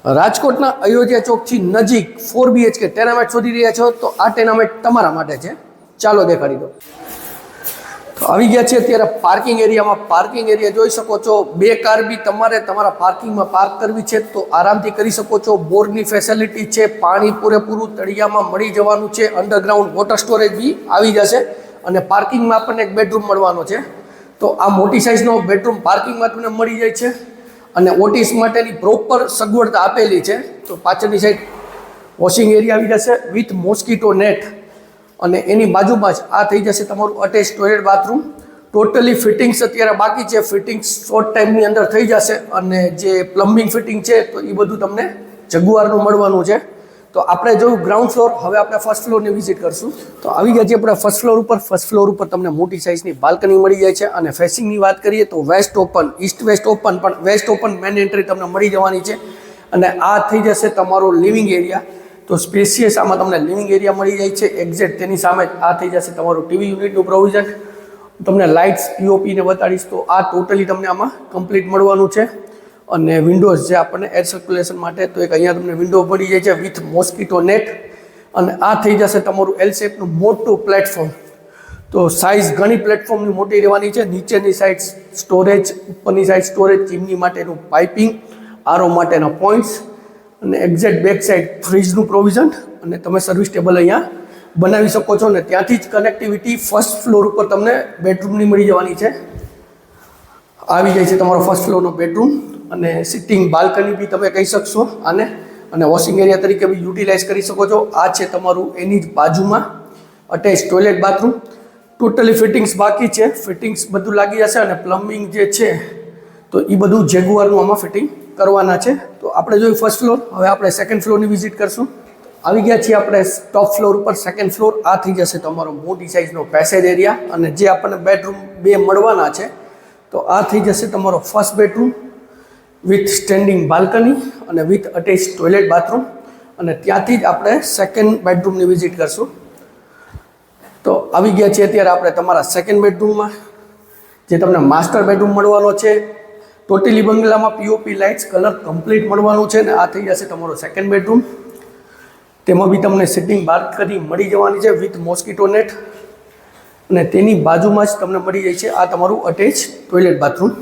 રાજકોટના અયોધ્યા ચોકથી નજીક 4 BHK tenement શોધી રહ્યા છો તો આ ટેનામેન્ટ તમારા માટે છે. ચાલો દેખાડી દો. તો આવી ગયા છે અત્યારે પાર્કિંગ એરિયામાં. પાર્કિંગ એરિયા જોઈ શકો છો. 2 કાર બી તમારે તમારા પાર્કિંગમાં પાર્ક કરવી છે તો આરામથી કરી શકો છો. બોરની ફેસિલિટી છે, પાણી પૂરેપૂરું તળિયામાં મળી જવાનું છે, અંડરગ્રાઉન્ડ વોટર સ્ટોરેજ બી આવી જશે અને પાર્કિંગમાં આપણને એક બેડરૂમ મળવાનો છે. તો આ મોટી સાઇઝનો બેડરૂમ પાર્કિંગમાં તમને મળી જાય છે અને ઓટીસ માટેની પ્રોપર સગવડતા આપેલી છે. તો પાછળની સાઈડ વોશિંગ એરિયા આવી જશે વિથ મોસ્કીટો નેટ અને એની બાજુમાં જ આ થઈ જશે તમારું attach toilet bathroom. Totally fittings અત્યારે બાકી છે. ફિટિંગ્સ શોર્ટ ટાઈમની અંદર થઈ જશે અને જે પ્લમ્બિંગ ફિટિંગ છે તો એ બધું તમને જગુઆરનું મળવાનું છે. તો આપણે જોયું ગ્રાઉન્ડ ફ્લોર, હવે આપણે ફર્સ્ટ ફ્લોરની વિઝિટ કરશું. તો આવી ગયા છે આપણે ફર્સ્ટ ફ્લોર ઉપર. ફર્સ્ટ ફ્લોર ઉપર તમને મોટી સાઇઝની બાલ્કની મળી જાય છે અને ફેસિંગની વાત કરીએ તો west open, east west open, પણ વેસ્ટ ઓપન મેન એન્ટ્રી તમને મળી જવાની છે. અને આ થઈ જશે તમારો લિવિંગ એરિયા. તો સ્પેશિયસ આમાં તમને લિવિંગ એરિયા મળી જાય છે. એક્ઝેક્ટ તેની સામે આ થઈ જશે તમારું ટીવી યુનિટનું પ્રોવિઝન. તમને લાઇટ્સ પીઓપીને બતાડીશ તો આ ટોટલી તમને આમાં કમ્પ્લીટ મળવાનું છે. અને વિન્ડોઝ જે આપણને એર સર્ક્યુલેશન માટે તો એક અહીંયા તમને વિન્ડો મળી જાય છે વિથ મોસ્કીટો નેટ. અને આ થઈ જશે તમારું એલ શેપનું મોટું પ્લેટફોર્મ. તો સાઇઝ ઘણી પ્લેટફોર્મની મોટી રહેવાની છે. નીચેની સાઈડ સ્ટોરેજ, ઉપરની સાઈડ સ્ટોરેજ, ચીમની માટેનું પાઇપિંગ, આરો માટેના પોઈન્ટ્સ અને એક્ઝેક્ટ બેક સાઈડ ફ્રીજનું પ્રોવિઝન અને તમે સર્વિસ ટેબલ અહીંયા બનાવી શકો છો. અને ત્યાંથી જ કનેક્ટિવિટી ફર્સ્ટ ફ્લોર ઉપર તમને બેડરૂમની મળી જવાની છે. આવી જાય છે તમારો ફર્સ્ટ ફ્લોરનો બેડરૂમ અને સિટિંગ બાલ્કની બી તમે કહી શકશો આને, અને વોશિંગ એરિયા તરીકે બી યુટિલાઇઝ કરી શકો છો. આ છે તમારું એની જ બાજુમાં attach toilet bathroom. Totally fittings બાકી છે. ફિટિંગ્સ બધું લાગી જશે અને પ્લમ્બિંગ જે છે તો એ બધું જેગુઆરનું આમાં ફિટિંગ કરવાના છે. તો આપણે જોયું ફર્સ્ટ ફ્લોર. હવે આપણે સેકન્ડ ફ્લોરની વિઝિટ કરશું. આવી ગયા છીએ આપણે ટોપ ફ્લોર ઉપર. સેકન્ડ ફ્લોર આ થઈ જશે તમારો મોટી સાઇઝનો પેસેજ એરિયા અને જે આપણને બેડરૂમ 2 મળવાના છે તો આ થઈ જશે તમારો first bedroom with standing balcony અને વિથ અટેચ ટોયલેટ બાથરૂમ. અને ત્યાંથી જ આપણે સેકન્ડ બેડરૂમની વિઝિટ કરશું. તો આવી ગયા છીએ અત્યારે આપણે તમારા સેકન્ડ બેડરૂમમાં, જે તમને માસ્ટર બેડરૂમ મળવાનો છે. ટોટલી બંગલામાં પીઓપી લાઇટ્સ કલર કમ્પ્લીટ મળવાનું છે. અને આ થઈ જશે તમારો સેકન્ડ બેડરૂમ. તેમાં બી તમને સિટિંગ બાલ્કની મળી જવાની છે વિથ મોસ્કીટો નેટ અને તેની બાજુમાં જ તમને મળી જાય છે આ તમારું અટેચ ટોયલેટ બાથરૂમ.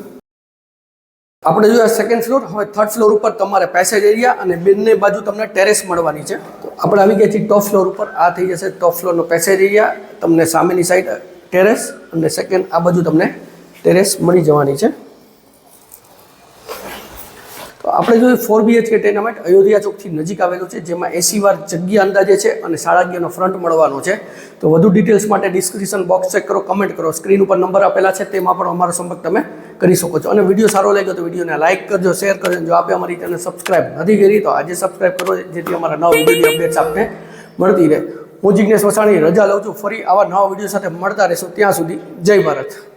આપણે જોયા સેકન્ડ ફ્લોર. હવે થર્ડ ફ્લોર ઉપર તમારે પેસેજ એરિયા અને બંને બાજુ તમને ટેરેસ મળવાની છે. તો આપણે આવી ગયા છીએ ટોપ ફ્લોર ઉપર. આ થઈ જશે ટોપ ફ્લોરનો પેસેજ એરિયા. તમને સામેની સાઈડ ટેરેસ અને સેકન્ડ આ બાજુ તમને ટેરેસ મળી જવાની છે. તો આપણે જોયું 4 BHK ટેનામેન્ટ અયોધ્યા ચોકથી નજીક આવેલું છે, જેમાં 80 વાર જગ્યા અંદાજે છે અને 11.5નો ફ્રન્ટ મળવાનો છે. તો વધુ ડિટેલ્સ માટે ડિસ્ક્રિપ્શન બોક્સ ચેક કરો, કમેન્ટ કરો. સ્ક્રીન ઉપર નંબર આપેલા છે તેમાં પણ અમારો સંપર્ક તમે કરી શકો છો. અને વિડીયો સારો લાગ્યો તો વિડીયોને લાઇક કરજો, શેર કરજો. જો આપે અમારી ચેનલ સબસ્ક્રાઇબ નથી કરી તો આજે સબસ્ક્રાઇબ કરો, જેથી અમારા નવા વિડીયોની અપડેટ્સ આપને મળતી રહે. હું જિગ્નેશ વસાણી રજા લઉં છું. ફરી આવા નવા વિડીયો સાથે મળતા રહેશું. ત્યાં સુધી જય ભારત.